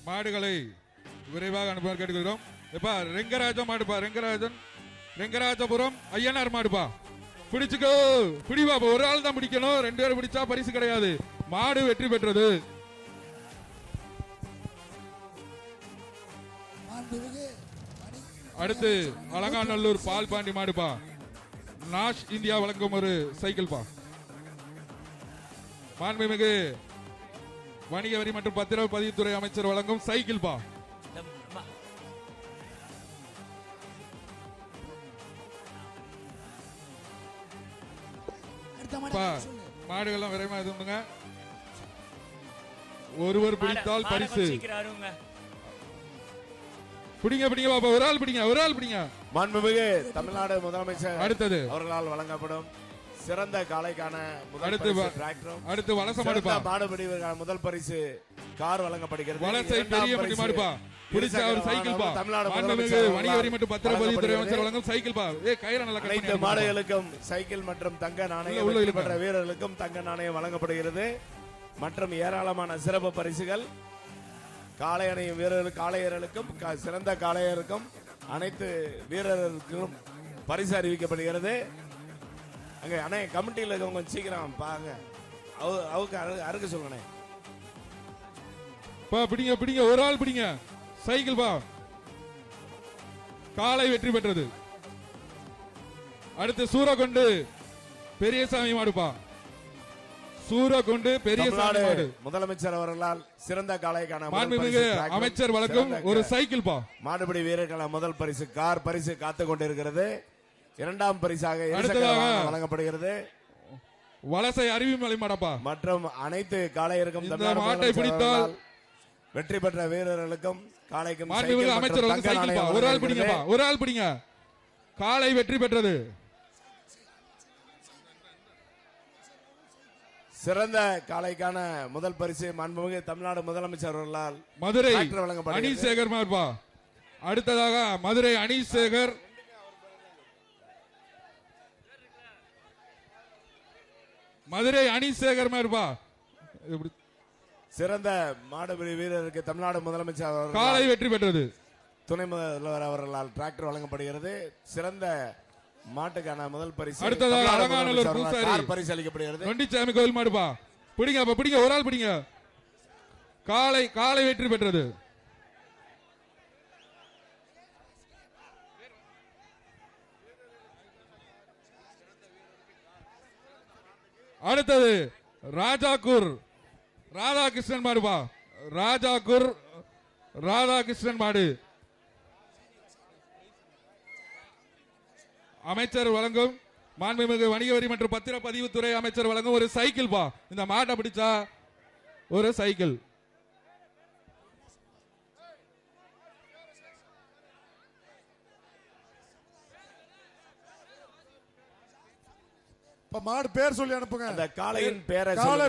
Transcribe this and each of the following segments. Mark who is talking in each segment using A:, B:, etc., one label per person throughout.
A: மாடுகளை விரைவாக அனுப்ப கேட்டுக்கிறோம். எப்பா ரெங்கராஜன் மாடுப்பா, ரெங்கராஜபுரம் ஐயனார் மாடுப்பா, பிடிச்சுக்கோ, பிடிவா. ஒரு ஆள் தான் பிடிக்கணும், 2 பேரும் பிடிச்சா பரிசு கிடையாது. மாடு வெற்றி பெற்றது. அடுத்து அலங்காநல்லூர் பால் பாண்டி மாடுப்பா, நாஷ் இந்தியா வழங்கும் ஒரு சைக்கிள் பா. மாண்புமிகு வணிக வரி மற்றும் பத்திரப்பதிவுத்துறை அமைச்சர் வழங்கும் சைக்கிள் பா. மாடுகள்லாம் விரைமா எதுங்க, ஒருவர் பிடித்தால் பரிசு. பிடிங்க பிடிங்க பாப்பா, ஒரு ஆள் பிடிங்க.
B: மாண்புமிகு தமிழ்நாடு முதலமைச்சர்
A: அடுத்தது
B: அவர்களால் வழங்கப்படும் சிறந்த காளைக்கான
A: அடுத்து வலச மாடுப்பா,
B: மாடுபிடி முதல் பரிசு கார் வழங்கப்படுகிறது.
A: வலசை பெரிய மாடுப்பா, பிடிச்ச ஒரு சைக்கிள் பா. மாண்புமிகு வணிக வரி மற்றும் பத்திரப்பதிவுத்துறை அமைச்சர் வழங்கும் சைக்கிள் பா. கயிறு நல்லா கட் பண்ணி.
B: மாடுகளுக்கும் சைக்கிள் மற்றும் தங்க நாணயம் பெற்ற வீரர்களுக்கும் தங்க நாணயம் வழங்கப்படுகிறது. மற்றும் ஏராளமான சிறப்பு பரிசுகள் காளை அணியும் வீரர்களுக்கு, காளையர்களுக்கும் சிறந்த காளையருக்கும் அனைத்து வீரர்களுக்கும் பரிசு அறிவிக்கப்படுகிறது. அங்க அண்ணே கமிட்டியில இருக்கவங்க சீக்கிரம் பாங்க, அவுக்கு அறுக்க சொல்லுங்க.
A: பிடிங்க, ஒரு ஆள் பிடிங்க சைக்கிள் பா. காளை வெற்றி பெற்றது. அடுத்து சூரகொண்டு பெரியசாமி மாடுப்பா, சூரகொண்டு பெரியசாமி மாடு.
B: முதலமைச்சர் அவர்களால் சிறந்த காளைக்கான
A: மாண்புமிகு அமைச்சர் வழங்கும் ஒரு சைக்கிள் பா.
B: மாடுபிடி வீரர்களான முதல் பரிசு கார் பரிசு காத்து கொண்டிருக்கிறது. இரண்டாம் பரிசாக வழங்கப்படுகிறது
A: வலசை அருவிமலை மாடப்பா.
B: மற்றும் அனைத்து காளையருக்கும்
A: மாட்டை பிடித்தால்
B: வெற்றி பெற்ற வீரர்களுக்கும் காளைக்கும்
A: அமைச்சர் ஒரு ஆள் பிடிங்கப்பா, ஒரு ஆள் பிடிங்க. காளை வெற்றி பெற்றது.
B: சிறந்த காளைக்கான முதல் பரிசு மாண்புமிகு தமிழ்நாடு முதலமைச்சர் அவர்களால்
A: மதுரை அனீஷேகர் மார்பா. அடுத்ததாக மதுரை அனீஷேகர் மார்பா.
B: சிறந்த மாடுபிடி வீரருக்கு தமிழ்நாடு முதலமைச்சர்
A: காளை வெற்றி பெற்றது.
B: துணை முதல்வர் அவர்களால் டிராக்டர் வழங்கப்படுகிறது. சிறந்த மாட்டுக்கான முதல் பரிசு.
A: அடுத்ததாக அலங்காநல்லூர் பூசாரி
B: பரிசு அளிக்கப்படுகிறது.
A: நொண்டிச்சாமி கோவில் மாடுப்பா, பிடிங்க, ஒரு ஆள் பிடிங்க. காளை வெற்றி பெற்றது. அடுத்தது ராஜாக்கூர் ராதாகிருஷ்ணன் மாடுப்பா, ராதாகிருஷ்ணன் மாடு. அமைச்சர் வழங்கும் மாண்புமிகு வணிக வரி மற்றும் பத்திரப்பதிவுத்துறை அமைச்சர் வழங்கும் ஒரு சைக்கிள் பா. இந்த மாட்டை பிடிச்சா ஒரு சைக்கிள்.
C: மாடு பேர் சொல்லி அனுப்புங்க.
B: அந்த காளையின் பேரை
C: சொல்லி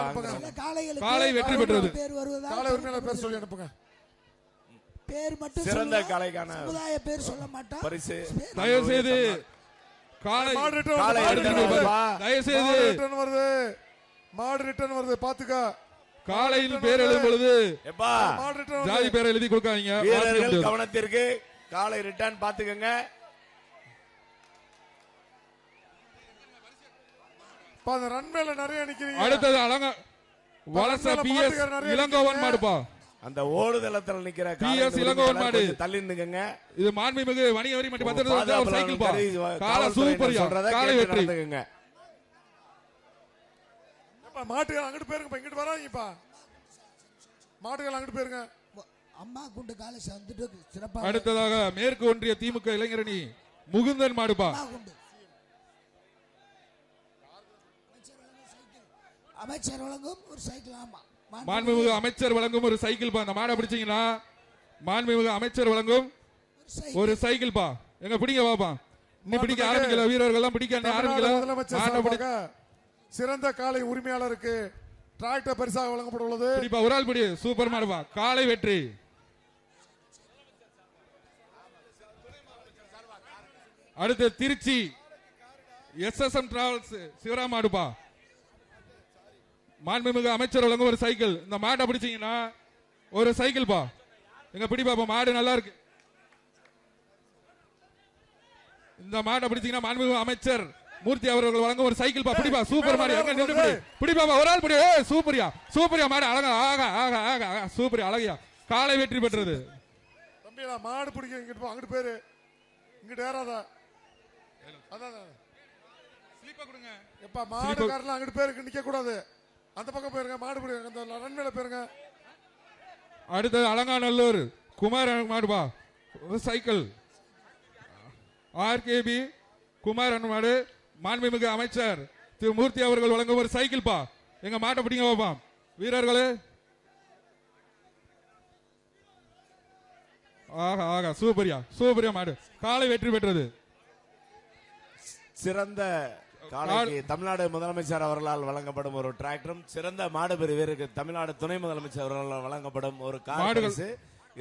C: அனுப்புங்க.
A: காளை வெற்றி பெற்றது.
C: காளை உரிமையாளர் பேர் சொல்லி அனுப்புங்க.
D: பேர் மட்டும்
B: சிறந்த காளைக்கான
D: சமுதாய பேர் சொல்ல மாட்டோம்.
B: பரிசு
A: தயவு செய்து காளை தயவு செய்து
C: மாடு ரிட்டர்ன் வருது பாத்துக்க.
A: காளையின் பேர் எழுதும் பொழுது ஜாதி பேரை எழுதி கொடுக்காதீங்க.
B: வீரர்கள் கவனத்திற்கு, காளை ரிட்டர்ன் பாத்துக்கங்க.
A: அடுத்தது வலச பிஎஸ் இளங்கோவன் மாடுப்பா.
B: அந்த ஓடுதளத்தில் நிக்கிற
A: பிஎஸ் இளங்கோவன் மாடு
B: தள்ளி நிக்குங்க.
A: இது மாண்புமிகு வணிக வரி மற்றும் பத்திரப்பதிவுத்துறை ஒரு சைக்கிள் பா. காளை சூப்பரியா, காளை வெற்றி.
C: மாட்டுகள் அங்கிட்டு போயிருங்க, இங்கிட்டு வராங்கப்பா. மாட்டுகள் அங்கிட்டு போயிருங்க.
D: அம்மா குண்டு காலை சந்துட்டு சிறப்பா.
A: அடுத்ததாக மேற்கு ஒன்றிய திமுக இளைஞரணி முகுந்தன் மாடுப்பா.
D: அமைச்சர் வழங்கும் ஒரு சைக்கிள். ஆமா,
A: மாண்புமிகு அமைச்சர் வழங்கும் ஒரு சைக்கிள் பா. அந்த மாடை பிடிச்சீங்கன்னா மாண்புமிகு அமைச்சர் வழங்கும் ஒரு சைக்கிள் பா. எங்க பிடிங்க பாப்பா. இன்னும் பிடிக்க ஆரம்பிக்கல, வீரர்கள் எல்லாம் பிடிக்க ஆரம்பிக்கல.
C: சிறந்த காளை உரிமையாளருக்கு டிராக்டர் பரிசாக வழங்கப்பட உள்ளது.
A: ஒரு ஆள் பிடி, சூப்பர் மாடுப்பா. காளை வெற்றி. அடுத்து திருச்சி எஸ்எஸ்எம் டிராவல்ஸ் சிவராம் மாடுப்பா. மாண்புமிகு அமைச்சர் வழங்கும் ஒரு சைக்கிள். இந்த மாட்டை பிடிச்சீங்கன்னா ஒரு சைக்கிள் பா. எங்க பிடி பாப்பா, மாடு நல்லா இருக்கு. இந்த மாட்டை பிடிச்சீங்கன்னா மாண்புமிகு அமைச்சர் மூர்த்தி அவர்கள் வழங்கும் ஒரு சைக்கிள் பா. பிடிப்பா, சூப்பர் மாடு. எங்க நின்று பிடி. பிடிப்பாப்பா, ஒரு ஆள் பிடி. சூப்பரியா, சூப்பரியா மாடு. அழகா, ஆகா ஆகா ஆகா, சூப்பரியா, அழகியா. காலை வெற்றி பெற்றது.
C: தம்பி நான் மாடு பிடிக்க இங்கிட்டு போ, அங்கிட்டு பேரு இங்கிட்டு ஏறாதா. அதான்
A: ஸ்லிப்பா கொடுங்க.
C: எப்பா மாடுக்காரலாம் அங்கிட்டு பேருக்கு நிக்க கூடாது, அந்த பக்கம் போயிருங்க. மாடு பிடிக்க அந்த ரன்வேல போயிருங்க.
A: அடுத்தது அலங்காநல்லூர் குமார் மாடுபா, சைக்கிள். ஆர்கேபி குமார் மாடு. மாண்புமிகு அமைச்சர் திரு மூர்த்தி அவர்கள் வழங்கும் ஒரு சைக்கிள் பா. எங்க மாட்டை பிடிங்க பாப்பா வீரர்களே. ஆகா ஆகா, சூப்பரியா, சூப்பரியா மாடு. காலை வெற்றி பெற்றது.
B: சிறந்த காளைக்கு தமிழ்நாடு முதலமைச்சர் அவர்களால் வழங்கப்படும் ஒரு டிராக்டரும், சிறந்த மாடுபிடி வீரருக்கு தமிழ்நாடு துணை முதலமைச்சர் அவர்களால் வழங்கப்படும் ஒரு கார் பரிசு.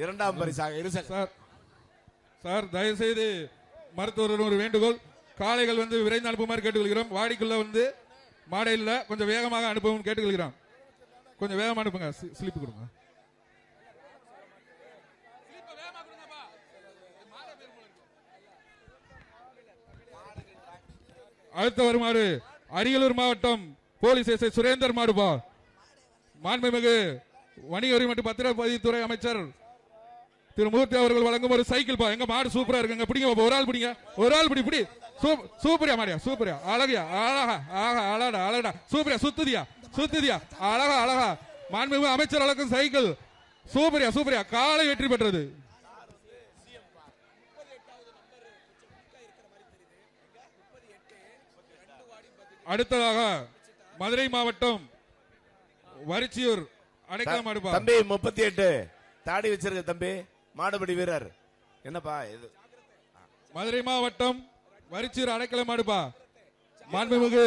B: இரண்டாம் பரிசாக
A: சார் தயவு செய்து மருத்துவர் ஒரு வேண்டுகோள், காளைகள் வந்து விரைந்து அனுப்புமாறு கேட்டுக்கொள்கிறோம். வாடிக்குள்ள வந்து மாடை இல்ல, கொஞ்சம் வேகமாக அனுப்பவும் கேட்டுக்கொள்கிறோம். கொஞ்சம் வேகமாக அனுப்புங்க. ஸ்லிப் கொடுங்க. அடுத்த வருமாறு அரியலூர் மாவட்டம் போலீஸ் எஸ்ஐ சுரேந்தர் மாடுபா. மாண்புமிகு வணிக வரி மற்றும் பத்திரப்பதிவுத்துறை அமைச்சர் திரு மூர்த்தி அவர்கள் வழங்கும் ஒரு சைக்கிள் பா. எங்க மாடு சூப்பரா இருக்குங்க. பிடிங்க, ஒரு ஆள் பிடிங்க, ஒரு ஆள் பிடி. பிடி, சூப்பரியா மாடியா, சூப்பரியா, அழகியா, அழகா ஆகா, அழகா அழகா, சூப்பரியா, சுத்துதியா சுத்துதியா, அழகா அழகா. மாண்புமிகு அமைச்சர் வழங்கும் சைக்கிள் சூப்பரியா, சூப்பரியா. காலை வெற்றி பெற்றது. அடுத்ததாக மதுரை மாவட்டம் வரிச்சியூர் அடைக்கலம் மாடுபா.
B: தம்பி 38 தாடி வச்சிருக்க தம்பி மாடுபிடி வீரர். என்னப்பா இது?
A: மதுரை மாவட்டம் வரிச்சியூர் அடைக்கலம் மாடுபா. மாண்புமிகு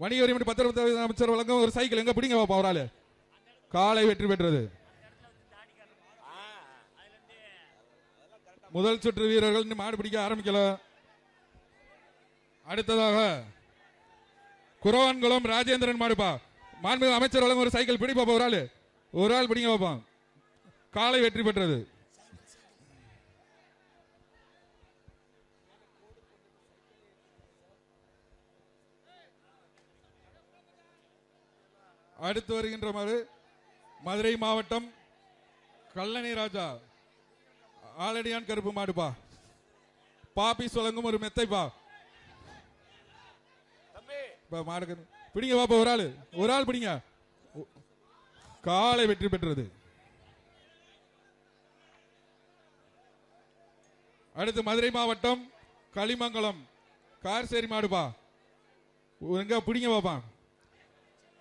A: வணிக வரி மற்றும் பத்திரப்பதிவு அமைச்சர் வழங்கும் ஒரு சைக்கிள். எங்க பிடிங்க பாப்பா, ஒரு ஆளு. காலை வெற்றி பெற்றது. முதல் சுற்று வீரர்கள் இன்னும் மாடு பிடிக்க ஆரம்பிக்கல. அடுத்ததாக குரவான்குளம் ராஜேந்திரன் மாடுபா. மாண்புமிகு அமைச்சர் வழங்கும் ஒரு சைக்கிள். பிடி பாப்பா, ஒரு ஆளு, ஒரு ஆள் பிடிங்க பாப்பா. காலை வெற்றி பெற்றது. அடுத்து வருகின்ற மாடு மதுரை மாவட்டம் கல்லணை ராஜா ஆலடியான் கருப்பு மாடுபா. பாபிஸ் வழங்கும் ஒரு மெத்தைப்பா. மாடு பிடிங்க பாப்பா, ஒரு ஆளு, ஒரு ஆள் பிடிங்க. காலை வெற்றி பெற்றது. அடுத்து மதுரை மாவட்டம் களிமங்கலம் கார்சேரி மாடுபா. எங்க பிடிங்க பாப்பா.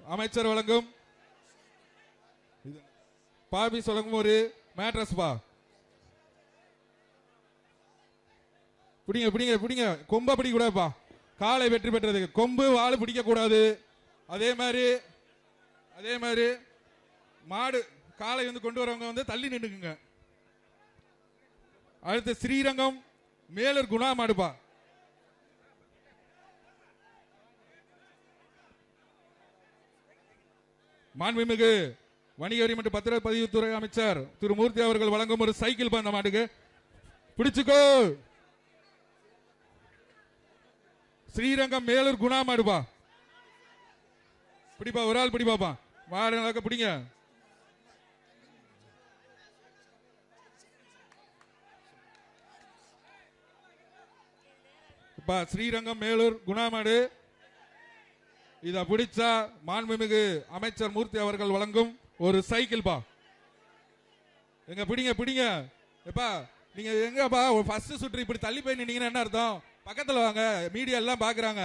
A: அமைச்சர் வழங்கும் பாபிஸ் வழங்கும் ஒரு மேட்ரஸ் பா. பிடிங்க பிடிங்க பிடிங்க, கொம்ப பிடிக்க கூடாதுப்பா. காலை வெற்றி பெற்றது. கொம்பு வாழை பிடிக்க கூடாது. அதே மாதிரி மாடு காலை வந்து கொண்டு வரவங்க வந்து தள்ளி நின்றுக்குங்க. அடுத்து ஸ்ரீரங்கம் மேலூர் குணா மாடுபா. மாண்புமிகு வணிக வரி மற்றும் பத்திரப்பதிவுத்துறை அமைச்சர் திரு மூர்த்தி அவர்கள் வழங்கும் ஒரு சைக்கிள் பா. அந்த மாட்டுக்கு பிடிச்சுக்கோ. ஸ்ரீரங்கம் மேலூர் குணா மாடுபா. பிடிப்பா, ஒரு ஆள் பிடிப்பாப்பா. மாடு நடக்க பிடிங்க. ஸ்ரீரங்கம் மேலூர் குணா மாடு. இத பிடிச்சா மாண்புமிகு அமைச்சர் மூர்த்தி அவர்கள் வழங்கும் ஒரு சைக்கிள் பா. எங்க பிடிங்க பிடிங்க. எப்பா நீங்க எங்கப்பா ஃபர்ஸ்ட் சுற்று இப்படி தள்ளி போய் நின்னீங்கன்னா என்ன அர்த்தம்? பக்கத்துல வாங்க, மீடியா எல்லாம் பாக்குறாங்க.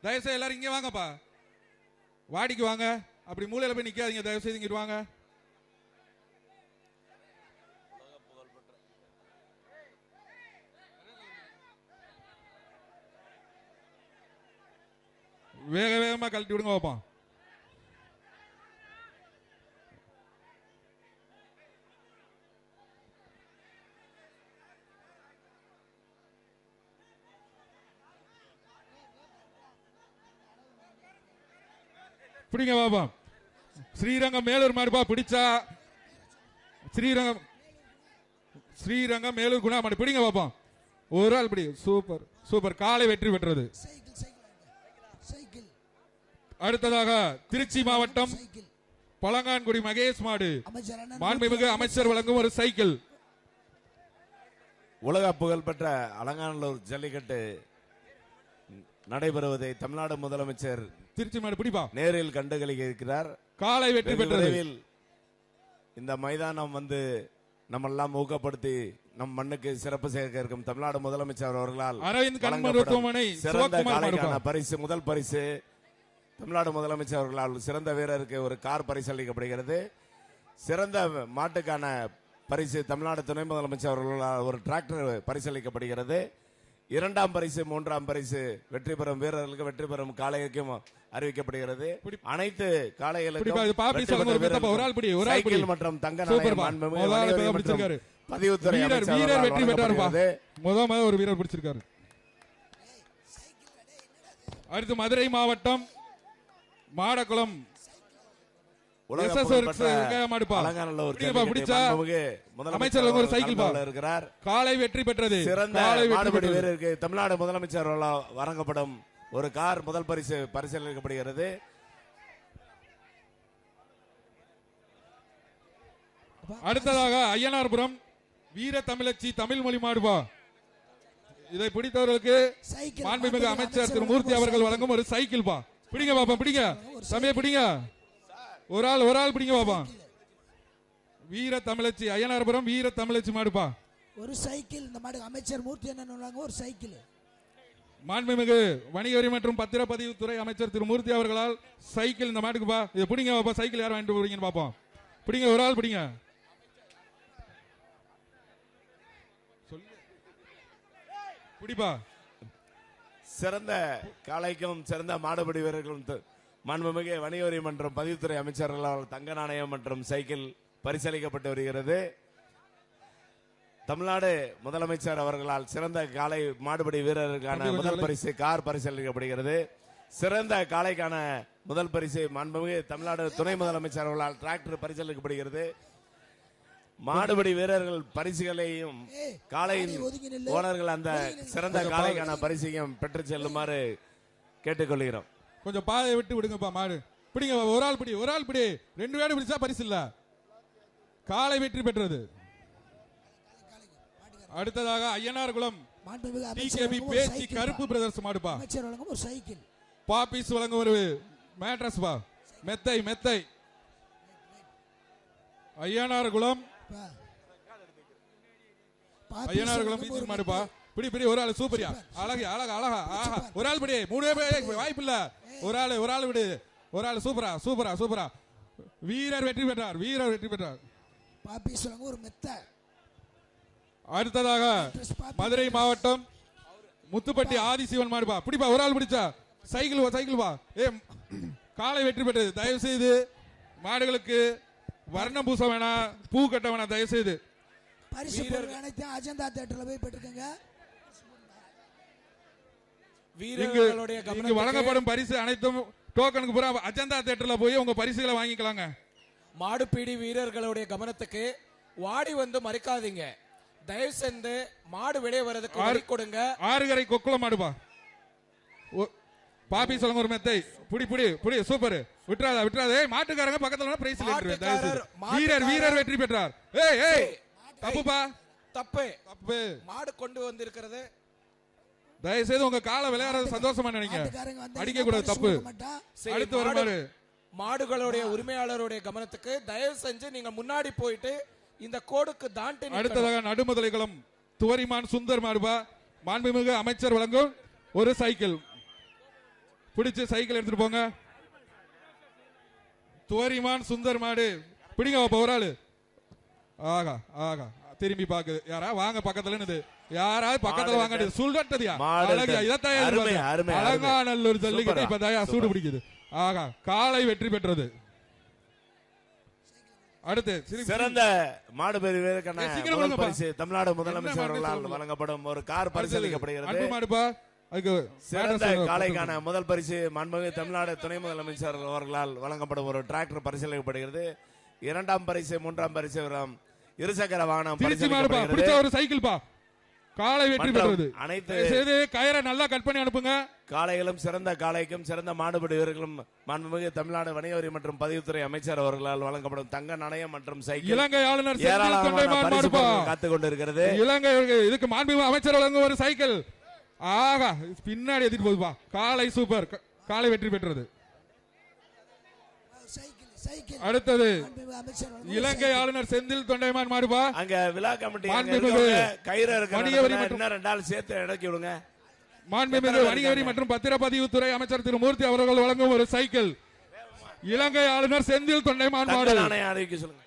A: தயவுசெய்து எல்லாரும் இங்க வாங்கப்பா, வாடிக்கு வாங்க. அப்படி மூலையில போய் நிக்காதீங்க, தயவுசெய்து இங்கிட்டு வாங்க. வேக வேகமா கழட்டி விடுங்க பாப்பா. பிடிங்க பாப்பா. ஸ்ரீரங்கம் மேலூர் மாடுபா. பிடிச்சா ஸ்ரீரங்கம் மேலூர் குணா மாடு பிடிங்க பாப்போம். ஒரு ஆள் பிடி. Super super. காலை வெற்றி பெற்றது.
D: Cycle cycle cycle.
A: அடுத்ததாக திருச்சி மாவட்டம்
D: சைக்கிள்.
A: பழங்கான்குடி மகேஷ் மாடு.
D: அமைச்சர் அண்ணன்
A: மாண்புமிகு அமைச்சர் வழங்கும் ஒரு சைக்கிள்.
B: உலக புகழ்பெற்ற அலங்காநல்லூர் ஜல்லிக்கட்டு நடைபெறுவதை தமிழ்நாடு முதலமைச்சர்
A: திருச்சி மாடு பிடிப்பா.
B: நேரில் கண்டுகளிக்க இருக்கிறார்.
A: காலை வெற்றி
B: வெகு
A: பெற்றது.
B: விரைவில் இந்த மைதானம் வந்து நம்மெல்லாம் ஊக்கப்படுத்தி நம் மண்ணுக்கு சிறப்பு சேர்க்க இருக்கும் தமிழ்நாடு முதலமைச்சர் அவர்களால்
A: அரவிந்த் கண்
B: வழங்கப்படும்
A: மருத்துவமனை
B: சிறந்த
A: சிவகுமார்
B: காளைக்கான
A: மாடுப்பா.
B: பரிசு முதல் பரிசு தமிழ்நாடு முதலமைச்சர் அவர்களால் சிறந்த வீரருக்கு ஒரு கார் பரிசு அளிக்கப்படுகிறது. சிறந்த மாட்டுக்கான பரிசு தமிழ்நாடு துணை முதலமைச்சர் அவர்களால் ஒரு டிராக்டர் பரிசளிக்கப்படுகிறது. இரண்டாம் பரிசு மூன்றாம் பரிசு வெற்றி பெறும் வீரர்களுக்கு வெற்றி பெறும் காளைக்கும் அறிவிக்கப்படுகிறது. அனைத்து
A: பிடிப்பா, இது பாப்பி சொல்லுங்க, ஒரு பெத்தப்பா, ஒரு ஆள் பிடி, ஒரு ஆள் பிடி.
B: சைக்கிள் மற்றும் தங்க
A: சூப்பர்
B: நாணயம்
A: பா.
B: மாண்புமிகு
A: முதல் ஆள்
B: வணிகவரி
A: இப்ப
B: மற்றும்
A: பிடிச்சிருக்காரு.
B: பதிவுத்துறை
A: வீரர்
B: அமைச்சர்
A: வீரர்
B: அவர்களால்
A: வெற்றி பெற்றாருப்பா.
B: வழங்கப்படுகிறது.
A: முதல் ஒரு வீரர் பிடிச்சிருக்காரு. அடுத்து மதுரை மாவட்டம் மாடக்குளம்
B: உலக
A: SS
B: புகழ்பெற்ற
A: வெங்காய மாடுப்பா.
B: அலங்காநல்லூர்
A: பிடிப்பா, பிடிச்சா.
B: மாண்புமிகு முதலமைச்சர்
A: அமைச்சர் ஒரு
B: அவர்கள்
A: சைக்கிள்
B: கலந்து
A: பா.
B: கொள்ள இருக்கிறார்.
A: காலை வெற்றி பெற்றது.
B: சிறந்த
A: காலை வெற்றி
B: மாடுபிடி
A: பெற்றது.
B: வீரருக்கு தமிழ்நாடு முதலமைச்சர் அவர்களால் வழங்கப்படும் ஒரு கார் முதல் பரிசு பரிசீலிக்கப்படுகிறது.
A: அடுத்ததாக ஐயனார்புரம் வீர தமிழச்சி தமிழ் மொழி மாடுபா. இதை பிடித்தவர்களுக்கு
D: சைக்கிள்.
A: மாண்புமிகு அமைச்சர் திரு மூர்த்தி அவர்கள் வழங்கும் ஒரு சைக்கிள் பா. பிடிங்க பாப்பா, பிடிங்க சமய பிடிங்க. ஒரு ஆள் பிடிங்க பாப்பா. வீர தமிழச்சி ஐயனார்புரம் வீர தமிழச்சி மாடுபா.
D: ஒரு சைக்கிள். இந்த மாடு அமைச்சர் மூர்த்தி அண்ணன் ஒரு சைக்கிள்.
A: மாண்புமிகு வணிகவரி மற்றும் பத்திரப்பதிவுத்துறை அமைச்சர் திரு மூர்த்தி அவர்களால் சைக்கிள் இந்த மாட்டுக்குப்பா. இது பிடிங்க பாப்பா. சைக்கிள் யார் வாங்கிட்டு போறீங்கன்னு பாப்போம். பிடிங்க, ஒரு ஆள் பிடிங்க. பிடிப்பா.
B: சிறந்த காளைக்கும் சிறந்த மாடுபிடி வீரர்களும் மாண்புமிகு வணிகவரி மற்றும் பதிவுத்துறை அமைச்சர்களால் தங்க நாணயம் மற்றும் சைக்கிள் பரிசளிக்கப்பட்டு வருகிறது. தமிழ்நாடு முதலமைச்சர் அவர்களால் சிறந்த காளை மாடுபிடி வீரருக்கான முதல் பரிசு கார் பரிசளிக்கப்படுகிறது. சிறந்த காளைக்கான முதல் பரிசு மாண்புமிகு தமிழ்நாடு துணை முதலமைச்சர் அவர்களால் டிராக்டர் பரிசளிக்கப்படுகிறது. மாடுபிடி வீரர்கள் பரிசுகளையும் காளையின் ஓனர்கள் அந்த சிறந்த காளைக்கான பரிசையும் பெற்று செல்லுமாறு கேட்டுக்கொள்கிறோம்.
A: கொஞ்சம் பாதையை விட்டு விடுங்கப்பா. மாடு பிடிங்க. ஒரு ஆள் பிடி, ஒரு ஆள் பிடி. ரெண்டு பேரும் பிடிச்சா பரிசு இல்ல. காலை வெற்றி பெற்றது. அடுத்ததாக ஐயனார்குளம் டிகேபி பேச்சி கருப்பு பிரதர்ஸ் மாடுப்பா.
D: அமைச்சர் வழங்கும் ஒரு சைக்கிள்.
A: பாபிஸ் வழங்கும் ஒரு மேட்ரஸ் பா. மெத்தை மெத்தை. ஐயனார்குளம் ஐயனார்குளம் பீச் மாடுப்பா. பிடி பிடி. ஒரு ஆள் சூப்பரியா. அழகு அழகா அழகா. ஆஹா, ஒரு ஆள் பிடி. மூணு பேர் வாய்ப்பு இல்ல. ஒரு ஆள் விடு. ஒரு ஆள் சூப்பரா சூப்பரா சூப்பரா. வீரர் வெற்றி பெற்றார். வீரர் வெற்றி பெற்றார்.
D: பாப்பீஸ் வழங்கும் ஒரு மெத்தை.
A: அடுத்ததாக மதுரை மாவட்டம் முத்துப்பட்டி ஆதிசிவன் மாடுபா. பிடிப்பா, ஒரு ஆள் பிடிச்சா. சைக்கிள் சைக்கிள் பா. காலை வெற்றி பெற்றது. தயவு செய்து மாடுகளுக்கு வர்ணம் பூச வேணாம், பூ கட்ட வேணாம். தயவு செய்து
D: பரிசு பொருட்கள் அனைத்தையும் அஜந்தா தியேட்டர்ல போய் பெற்றுக்கங்க.
A: இங்கு வழங்கப்படும் பரிசு அனைத்தும் டோக்கனுக்கு பூரா அஜந்தா தியேட்டர்ல போய் உங்க பரிசுகளை வாங்கிக்கலாங்க.
E: மாடுபிடி வீரர்களுடைய கவனத்துக்கு வாடி வந்து மறைக்காதீங்க. தயவு செஞ்சு மாடு வெளியே வர்றதுக்கு வழி கொடுங்க.
A: ஆறுகரை கொக்குள மாடுபா. பாப்பி சொல்லுங்க ஒரு மெத்தை. புடி புடி புடி. சூப்பர். விட்டுறாத. மாட்டுக்காரங்க பக்கத்துல பிரைஸ் வீரர் வீரர் வெற்றி பெற்றார். ஏய் ஏய், தப்புப்பா.
E: தப்பு
A: தப்பு.
E: மாடு கொண்டு வந்திருக்கிறது.
A: தயவு செய்து உங்க காலை விளையாடுறது சந்தோஷமா நினைங்க. அடிக்க கூடாது. தப்பு. அடுத்து வரும் மாடு.
E: மாடுகளுடைய உரிமையாளருடைய கவனத்துக்கு தயவு செஞ்சு நீங்க முன்னாடி போயிட்டு இந்த கோடுக்கு தாண்டி.
A: அடுத்ததாக நடுமதுளைக்குளம் துவரிமான் சுந்தர் மாடுபா. மாண்புமிகு அமைச்சர் வழங்கும் ஒரு சைக்கிள். பிடிச்சு சைக்கிள் எடுத்துட்டு போங்க. துவரிமான் சுந்தர் மாடு. பிடிங்க ஒரு ஆளு. ஆகா ஆகா. திரும்பி பாக்குது. யாரா வாங்க பக்கத்துல. யாராவது பக்கத்துல வாங்க சொல்றதியா. அலங்காநல்லூர் ஜல்லிக்கட்டு இப்ப தயா சூடு பிடிக்குது. ஆகா, காலை வெற்றி பெற்றது. அடுத்து
B: சிறந்த மாடுபிடி வீரருக்கான பரிசு தமிழ்நாடு முதலமைச்சர் அவர்களால் வழங்கப்படும் ஒரு கார் பரிசளிக்கப்படுகிறது. சிறந்த காளைக்கான முதல் பரிசு மாண்புமிகு தமிழ்நாடு துணை முதலமைச்சர் அவர்களால் வழங்கப்படும் ஒரு டிராக்டர் பரிசீலிக்கப்படுகிறது. இரண்டாம் பரிசு மூன்றாம் பரிசு இருசக்கர வாகனம்
A: திருச்சி மாடுப்பா பிடிச்ச
B: பரிசளிக்கப்படுகிறது.
A: ஒரு சைக்கிள் பா. காளை வெற்றி
B: மற்றும்
A: பெற்றது.
B: அனைத்து
A: செய்து கயிறை நல்லா கட் பண்ணி அனுப்புங்க.
B: காளைகளும் சிறந்த காளைக்கும் சிறந்த மாடுபிடி வீரர்களும் மாண்புமிகு தமிழ்நாடு வணிக வரி மற்றும் பதிவுத்துறை அமைச்சர் அவர்களால் வழங்கப்படும் தங்க நாணயம் மற்றும் சைக்கிள்
A: இலங்கை ஆளுநர் செந்தில்
B: ஏராளமான
A: தொண்டைமான்
B: பரிசு
A: மாடுப்பா.
B: பொருட்கள் காத்துக் கொண்டிருக்கிறது.
A: இலங்கை இதுக்கு மாண்புமிகு அமைச்சர் வழங்கும் ஒரு சைக்கிள். ஆகா பின்னாடி எதிர்த்து போகுதுப்பா. காளை சூப்பர். காளை வெற்றி பெற்றது.
D: சைக்கிள் சைக்கிள்
A: அடுத்தது
D: மாண்புமிகு அமைச்சர் வழங்கும்
A: இலங்கை ஆளுநர் செந்தில் தொண்டைமான் மாடுப்பா.
B: அங்க விழா கமிட்டி
A: மாண்புமிகு
B: கயிறு
A: வணிக வரி மற்றும்
B: இன்னும் 2 ஆள் சேர்த்து இறக்கி விடுங்க.
A: மாண்புமிகு வணிக வரி மற்றும் பத்திரப்பதிவுத்துறை அமைச்சர் திரு மூர்த்தி அவர்கள் வழங்கும் ஒரு சைக்கிள். இலங்கை ஆளுநர் செந்தில் தொண்டைமான்
B: தங்க
A: மாடு.
B: நாணயம் அறிவிக்க சொல்லுங்க.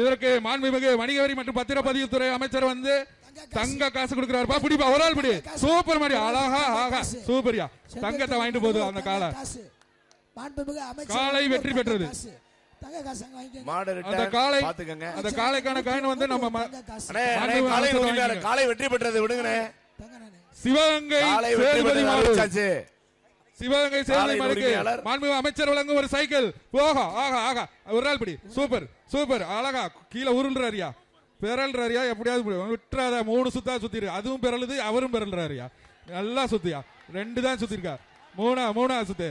A: இதற்கு மாண்புமிகு வணிக வரி மற்றும் பத்திரப்பதிவுத்துறை அமைச்சர் வந்து தங்க காசு கொடுக்கிறாருப்பா. பிடிப்பா ஒரு ஆள் பிடி. சூப்பர் மாடி. அழகா ஆகா சூப்பரியா. தங்கத்தை வாங்கிட்டு போகுது அந்த காலை.
D: காசு மாண்புமிகு அமைச்சர்
A: காளை
D: வழங்கும்
A: வெற்றி
D: தங்க
A: பெற்றது.
D: காசு. தங்க காசு அங்க வாங்கிக்கோங்க.
B: மாடு
A: அந்த
B: ரிட்டர்ன்
A: காளை
B: பாத்துக்கங்க.
A: அந்த காளைக்கான காயின் வந்து நம்ம
D: தங்க காசு.
B: அண்ணே, அண்ணே,
A: மாண்புமிகு
B: காளை
A: அமைச்சர்
B: உரிமையாளர்
A: வாங்கிக்கங்க.
B: காளை வெற்றி பெற்றது விடுங்கண்ணே.
D: தங்க நானே.
A: சிவகங்கை
B: காளை வெற்றி
A: சேதுபதி
B: பெற்றது
A: மாடு.
B: அறிவிச்சாச்சு.
A: சிவகங்கை சேதுபதி
B: காளை
A: மாடுக்கு
B: உரிமையாளர்.
A: மாண்புமிகு அமைச்சர் வழங்கும் ஒரு சைக்கிள். ஓஹா ஆகா ஆகா ஒரு ஆள் பிடி. சூப்பர் சூப்பர் அழகா கீழே உருள்றாரியா பெறல்றாரியா எப்படியாவது விட்டுறாத. 3 சுத்தா சுத்திரு. அதுவும் பெறலுது அவரும் பெறல்றாரியா. நல்லா சுத்தியா 2 தான் சுத்திருக்கா. மூணா சுத்து.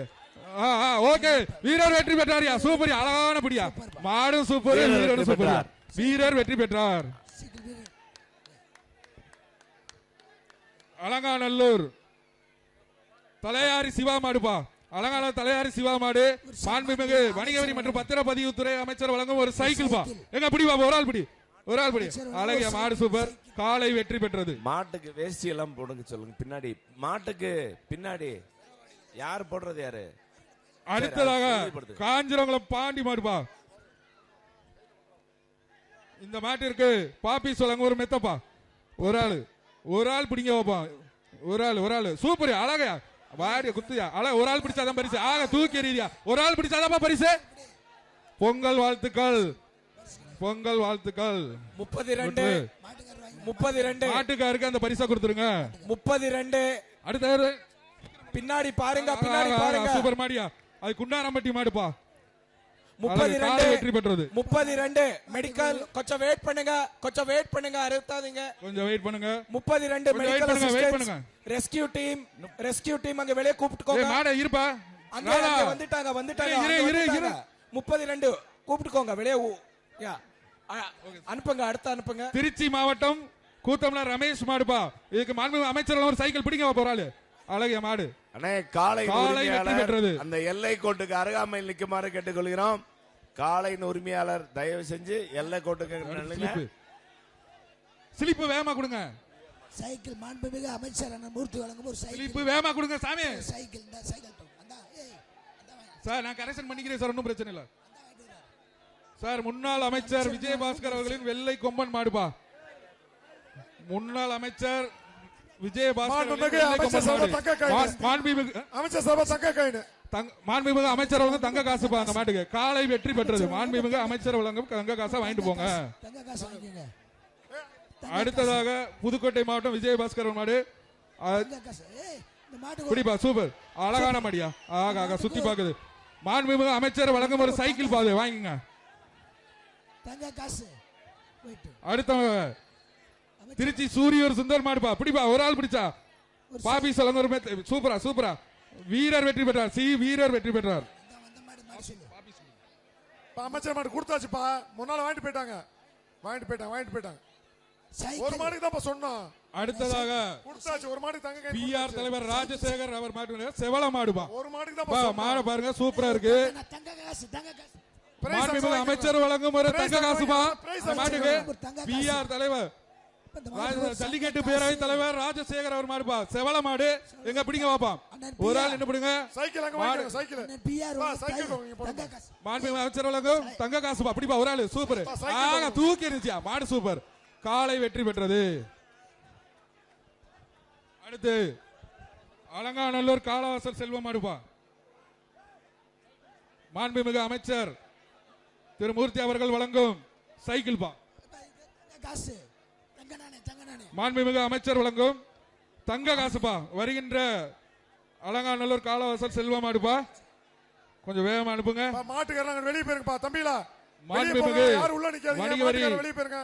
A: ஓகே வீரர் வெற்றி பெற்றாரியா. சூப்பர் அழகான பிடியா. மாடும் சூப்பர்
B: வீரர்
A: வீரரும்
B: வெற்றி
A: சூப்பர்.
B: பெற்றார்.
A: வீரர் வெற்றி பெற்றார்.
D: சைக்கிள் வீரர்.
A: அலங்காநல்லூர் தலையாரி சிவா மாடுப்பா. அலங்கான தலையாரி சிவா மாடு. மாண்புமிகு வணிக வரி மற்றும் பத்திரப்பதிவுத்துறை அமைச்சர் வழங்கும் ஒரு சைக்கிள் பா. எங்க பிடிப்பா ஒரு ஆள் பிடி. ஒரு ஆள் பிடி. அழகிய மாடு சூப்பர். காளை வெற்றி பெற்றது.
B: மாட்டுக்கு வேஷ்டி எல்லாம் போடுங்க சொல்லுங்க. பின்னாடி மாட்டுக்கு பின்னாடி யார் போடுறது யாரு?
A: அடுத்ததாக
B: உறுதிப்படுத்து.
A: காஞ்சிரங்குளம் பாண்டி மாடுப்பா. இந்த மாட்டிற்கு பாப்பி சொல்லுங்க ஒரு மெத்தப்பா. ஒரு ஆள் பிடிங்க வைப்பா. ஒரு ஆள் சூப்பர் அழகையா வாடிய குத்துயா. ஒரு ஆள் பிடிச்சாதான் பரிசு. ஆக தூக்கி எறியா. ஒரு ஆள் பிடிச்சாதான் பரிசு. பொங்கல் வாழ்த்துக்கள். பொங்கல் வாழ்த்துக்கள்.
E: 32
A: மாட்டுக்காருக்கு அந்த பரிசா கொடுத்துருங்க.
E: 32
A: அடுத்த
E: பின்னாடி பாருங்க பின்னாடி பாருங்க.
A: சூப்பர் மாடியா. அது குண்டாரம்பட்டி மாடுப்பா.
E: 32
A: காளை வெற்றி பெற்றது.
E: 32 மெடிக்கல் கொஞ்சம் வெயிட் பண்ணுங்க அறுத்தாதீங்க.
A: கொஞ்சம் வெயிட் பண்ணுங்க.
E: 32
A: கொஞ்சம் wait
E: மெடிக்கல்
A: பண்ணுங்க, wait
E: அசிஸ்டன்ஸ்
A: பண்ணுங்க.
E: ரெஸ்கியூ டீம் அங்க வெளியே கூப்பிட்டுக்கோங்க.
A: ஏய் மாட இருப்பா.
E: அங்க வந்துட்டாங்க
A: இரு.
E: 32 கூப்பிட்டுக்கோங்க வெளியே. யா அனுப்புங்க அடுத்து அனுப்புங்க.
A: திருச்சி மாவட்டம் கூத்தமலர் ரமேஷ் மாடுப்பா. இதுக்கு மாண்புமிகு அமைச்சர் ஒரு சைக்கிள் பிடிங்க போறாரு. அழகிய மாடு.
B: அண்ணே காளை
A: காளை வெற்றி பெற்றது.
B: அந்த எல்லை கோட்டுக்கு அருகாமையில் நிக்குமாறு கேட்டுக்கொள்கிறோம். காளையின் உரிமையாளர் தயவு செஞ்சு எல்லை கோட்டுக்கு நில்லுங்க.
A: ஸ்லிப் வேகமா கொடுங்க.
D: சைக்கிள் மாண்புமிகு அமைச்சர் அண்ணன் மூர்த்தி வழங்கும் ஒரு
A: ஸ்லிப்
D: சைக்கிள்.
A: வேகமா கொடுங்க சாமி.
D: சைக்கிள் இந்த சைக்கிள் டூ. அந்தா ஏய் அந்தா வாங்க.
A: சார் நான் கரெக்ஷன் பண்ணிக்கிறேன் சார். ஒன்றும் பிரச்சனை இல்ல சார். முன்னாள் அமைச்சர் விஜயபாஸ்கர் அவர்களின் வெள்ளை கொம்பன் மாடுப்பா. முன்னாள் அமைச்சர் விஜயபாஸ்கர்
C: மாண்புமிகு அமைச்சர் சபை தங்க காயின். அமைச்சர் சபை தங்க காயின்.
A: மாண்புமிகு அமைச்சர் வழங்கும் தங்க காசுப்பா அந்த மாட்டுக்கு. காளை வெற்றி பெற்றது. மாண்புமிகு அமைச்சர் வழங்கும் தங்க காசை வாங்கிட்டு போங்க.
D: தங்க காசு வாங்கிக்கோங்க.
A: அடுத்ததாக புதுக்கோட்டை மாவட்டம் விஜயபாஸ்கர் மாடு.
D: தங்க காசு. ஏய் இந்த மாட்டுக்கு
A: குடிப்பா சூப்பர் அழகான மாடியா. ஆகா சுத்தி பாக்குது. மாண்புமிகு அமைச்சர் வழங்கும் ஒரு சைக்கிள் பாது வாங்கிங்க.
D: தங்க காசு. வெயிட்.
A: அடுத்த திருச்சி சூரியூர் சுந்தர் மாடுப்பா. பிடிப்பா ஒரு ஆள் பிடிச்சா. பாபி சொல்லுங்க ஒரு சூப்பரா வீரர் வெற்றி பெற்றார். வீரர் வெற்றி பெற்றார்.
D: வந்த மாடு மாடு சொல்லு.
C: அமைச்சர் மாடு கொடுத்தாச்சுப்பா. முன்னால வாங்கிட்டு போயிட்டாங்க. ஒரு
D: சைக்கிள்
C: மாடுக்கு தான் சொன்னோம்.
A: அடுத்ததாக
C: கொடுத்தாச்சு. ஒரு மாடுக்கு தங்க காயின்.
A: பிஆர் தலைவர் ராஜசேகர் அவர் மாட்டு செவல மாடுப்பா.
C: ஒரு மாடுக்கு தான்
A: மாட பாருங்க சூப்பரா இருக்கு.
D: தங்க காசு தங்க காசு.
A: மாண்புமிகு அமைச்சர் வழங்கும் ஒரு தங்க காசுப்பா மாட்டுக்கு. பிஆர் தலைவர் ஜல்லிக்கட்டு பேரவை தலைவர் ராஜசேகர் அவர் மாடுப்பா. செவல மாடு எங்க பிடிங்க வாப்பா. ஒரு ஆள் என்ன பிடிங்க.
C: சைக்கிள் அங்க வாங்கிக்கோங்க. சைக்கிள்
D: அண்ணன் பிஆர்
C: சைக்கிள்
D: தங்க காசு.
A: மாண்புமிகு அமைச்சர் வழங்கும் தங்க காசுப்பா. பிடிப்பா ஒரு ஆளு சூப்பர். ஆக தூக்கி இருந்துச்சியா மாடு சூப்பர். காளை வெற்றி பெற்றது. அடுத்து அலங்காநல்லூர் காளவாசல் செல்வம் மாடுப்பா. மாண்புமிகு அமைச்சர் திரு மூர்த்தி அவர்கள் வழங்கும் சைக்கிள் பா.
D: தங்க காசு. தங்க நானே.
A: மாண்புமிகு அமைச்சர் வழங்கும் தங்க காசுப்பா. வருகின்ற அலங்காநல்லூர் காளவாசல் செல்வம் மாடுப்பா. கொஞ்சம் வேகமா அனுப்புங்க.
C: மாட்டுக்காரங்க வெளியே போயிருங்கப்பா. தம்பிலா
A: மாண்புமிகு
C: யாரும் உள்ள நிக்காதீங்க.
A: வணிக வரி
C: வெளியே போயிருங்க.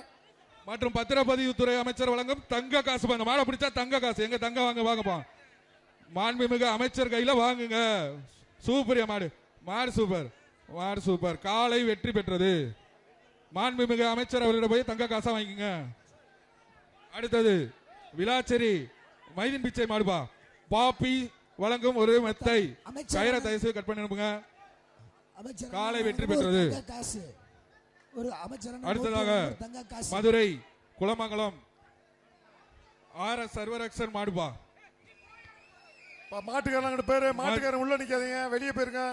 A: மற்றும் பத்திரப்பதிவுத்துறை அமைச்சர் வழங்கும் தங்க காசு. அந்த மாடை பிடிச்சா தங்க காசு. எங்க தங்க வாங்க வாங்கப்பா. மாண்புமிகு அமைச்சர் கையில வாங்குங்க. சூப்பரியா மாடு. மாடு சூப்பர். மாடு சூப்பர். காலை வெற்றி பெற்றது. மாண்புமிகு அமைச்சர் அவர்களிடம் போய் தங்க காசா வாங்கிக்கங்க. அடுத்தது விளாச்சேரி மைதின் பிச்சை மாடுபா. பாப்பி வழங்கும் ஒரு மெத்தை. கயிறை தயவு கட் பண்ணி அனுப்புங்க.
D: அமைச்சர்
A: காலை வெற்றி பெற்றது.
D: தங்க காசு. ஒரு அமைச்சர்
A: அடுத்ததாக
D: தங்க காசு.
A: மதுரை குளமங்கலம் RS சர்வரக்ஷன் மாடுபா.
C: இப்ப மாட்டுக்காரன் அங்கிட்டு பேரு. மாட்டுக்காரன் உள்ள நிக்காதீங்க, வெளியே போயிருங்க.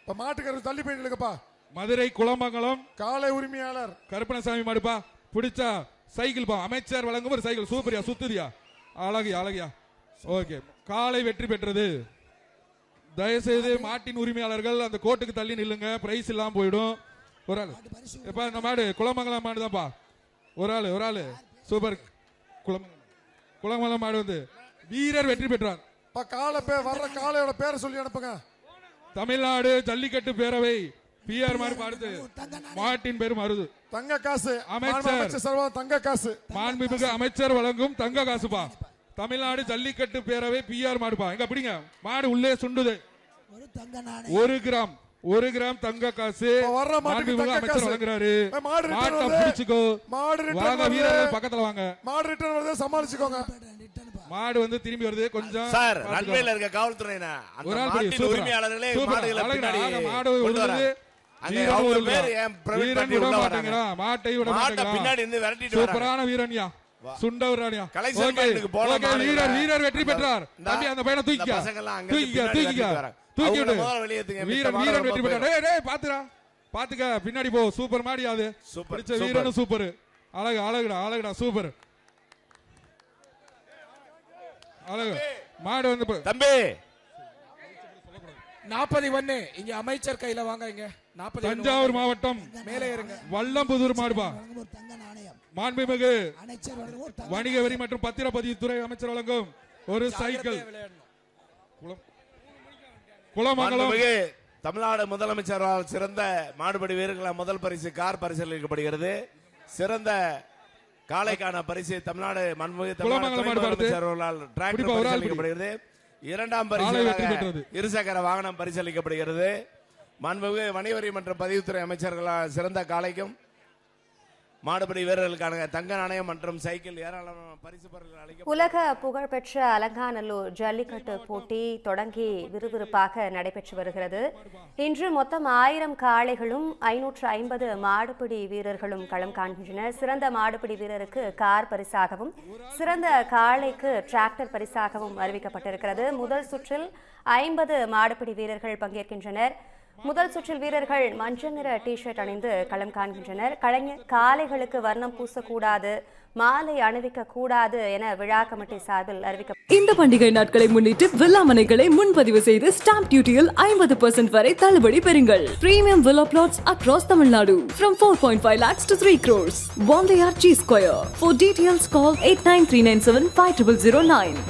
C: இப்ப மாட்டுக்காரர் தள்ளி போயிருக்கப்பா.
A: மதுரை குளமங்கலம்
C: காலை உரிமையாளர்
A: கருப்பணசாமி மாடுப்பா. பிடிச்சா சைக்கிள் பா. அமைச்சர் வழங்கும் ஒரு சைக்கிள். சூப்பரியா சுத்துதியா. அழகியா அழகியா. ஓகே காலை வெற்றி பெற்றது. தயவுசெய்து மாட்டின் உரிமையாளர்கள் அந்த கோட்டுக்கு தள்ளி நில்லுங்க. பிரைஸ் இல்லாம போயிடும். ஒரு ஆள் எப்ப இந்த மாடு குளமங்கலம் மாடு தான்ப்பா. ஒரு ஆளு சூப்பர். குளமங்கலம் மாடு வந்து வீரர் வெற்றி பெற்றார்.
C: இப்ப காலை பேர் வர்ற காளையோட பேரை சொல்லி அனுப்புங்க.
A: தமிழ்நாடு ஜல்லிக்கட்டு பேரவை PR மாடு அடுத்து மாட்டின் பேரும் அருது.
C: தங்க காசு.
A: அமைச்சர்
C: சர்வா தங்க காசு.
A: மாண்புமிகு அமைச்சர் வழங்கும் தங்க காசுப்பா. தமிழ்நாடு ஜல்லிக்கட்டு பேரவை PR மாடுப்பா. எங்க பிடிங்க. மாடு உள்ளே சுண்டுது.
D: ஒரு தங்க நாணயம்.
A: 1 கிராம் தங்க காசு.
C: வர்ற மாட்டுக்கு தங்க
A: அமைச்சர்
C: காசு
A: வழங்குறாரு.
C: மாடு return
A: மாட்டை
C: வருது.
A: பிடிச்சுக்கோ.
C: மாடு return
A: வாங்க
C: வருது.
A: வீரர்கள் பக்கத்துல வாங்க.
C: மாடு ரிட்டர்ன் வருது, சமாளிச்சுக்கோங்க.
D: ரிட்டர்ன் பா.
A: மாடு வந்து திரும்பி வருது. கொஞ்சம்
B: சார்
A: பாத்துக்கோ.
B: ரன்வேல இருக்க காவல்துறையினா அந்த
A: ஒரு ஆள் பிடி.
B: மாட்டின்
A: சூப்பரா.
B: உரிமையாளர்களே
A: சூப்பரா.
B: மாடுகளை
A: அழகுடா.
B: பின்னாடி
A: ஆக மாடு
B: கொண்டு
A: விழுந்தது.
B: வராங்க. அங்க
A: வீரன்
B: அவங்க
A: விழுந்தா.
B: பேர் ஏன் private
A: வீரன்
B: party
A: விட
B: உள்ள
A: மாட்டேங்கிறான். மாட்டை விட
B: மாட்டை
A: மாட்டேங்கிறான்.
B: பின்னாடி இருந்து விரட்டிட்டு வராங்க.
A: சூப்பரான வீரன்யா. சுண்டவரானியா.
B: கலைச்சல்
A: ஓகே.
B: மாட்டுக்கு போன
A: ஓகே.
B: மாடுகளை
A: வீரர் வெற்றி பெற்றார்.
B: இந்த
A: தம்பி அந்த பையனை தூக்கிக்க.
B: இந்த பசங்கெல்லாம் அங்க
A: தூக்கிக்க.
B: பின்னாடி
A: தூக்கிக்க.
B: விரட்டிட்டு வராங்க.
A: தூக்கி
B: அவங்கள
A: விடு.
B: முதல்ல வெளியேத்துங்க. மித்த
A: வீரன்
B: மாடு
A: வெற்றி
B: ரொம்ப
A: பெற்றார். டேய் டேய் பாத்துடா. பாத்துக்க பின்னாடி போ. சூப்பர் மாடி அது.
B: சூப்பர்,
A: பிடிச்ச
B: சூப்பர்.
A: வீரனும் சூப்பர். அழகுடா சூப்பர். அழகு மாடு வந்து
B: தம்பி
E: 41 இங்க அமைச்சர் கையில வாங்க. இங்க 41
A: தஞ்சாவூர் மாவட்டம்
E: மேலே இருங்க.
A: வல்லம்புதூர் மாடுபா.
D: வழங்கும் ஒரு தங்க நாணயம்.
A: மாண்புமிகு
D: அமைச்சர் வழங்கும் ஒரு தங்க
A: வணிக வரி மற்றும் பத்திரப்பதிவுத்துறை அமைச்சர் வழங்கும் ஒரு சைக்கிள். குளமங்கலம்
B: மாண்புமிகு தமிழ்நாடு முதலமைச்சரால் சிறந்த மாடுபடி வீரர்களால் முதல் பரிசு கார் பரிசளிக்கப்படுகிறது. சிறந்த காளைக்கான பரிசு தமிழ்நாடு மாண்புமிகு
A: குளமங்கலம் மாடு பாருது.
B: முதலமைச்சரால் டிராக்டர்
A: குடிப்பா, ஒரு ஆள்
B: பரிசளிக்கப்படுகிறது. இரண்டாம்
A: காளை வெற்றி
B: பரிசு
A: பெற்றது.
B: இருசக்கர வாகனம் பரிசளிக்கப்படுகிறது. மாண்புமிகு வணிகவரி மற்றும் பதிவுத்துறை அமைச்சர்களால் சிறந்த காளைக்கும் மாடுபடி வீரர்களுக்கான தங்க நாணயம் மற்றும் சைக்கிள் ஏராளமான பரிசு பொருட்கள் அளிக்கப்படும்.
F: உலக புகழ்பெற்ற அலங்காநல்லூர் ஜல்லிக்கட்டு போட்டி தொடங்கி விறுவிறுப்பாக நடைபெற்று வருகிறது. இன்று மொத்தம் 1000 காளைகளும் 550 மாடுபிடி வீரர்களும் களம் காண்கின்றனர். சிறந்த மாடுபிடி வீரருக்கு கார் பரிசாகவும் சிறந்த காளைக்கு டிராக்டர் பரிசாகவும் அறிவிக்கப்பட்டிருக்கிறது. முதல் சுற்றில் 50 மாடுபிடி வீரர்கள் பங்கேற்கின்றனர். முதல் சுற்றில் வீரர்கள் மஞ்சள் நிற டிஷர்ட் அணிந்து களம் காண்கின்றனர். காளைகளுக்கு வர்ணம் பூசக்கூடாது, மாலை அணிவிக்க கூடாது என விழா கமிட்டி சார்பில் அறிவிக்கப்பட்டது.
G: இந்த பண்டிகை நாட்களை முன்னிட்டு வில்லா மனைகளை முன்பதிவு செய்து ஸ்டாம்ப் டியூட்டியில் 50% வரை தள்ளுபடி பெறுங்கள். Premium villa plots across Tamil Nadu from 4.5 lakhs to 3 crores. One G Square. For details call 8939750009.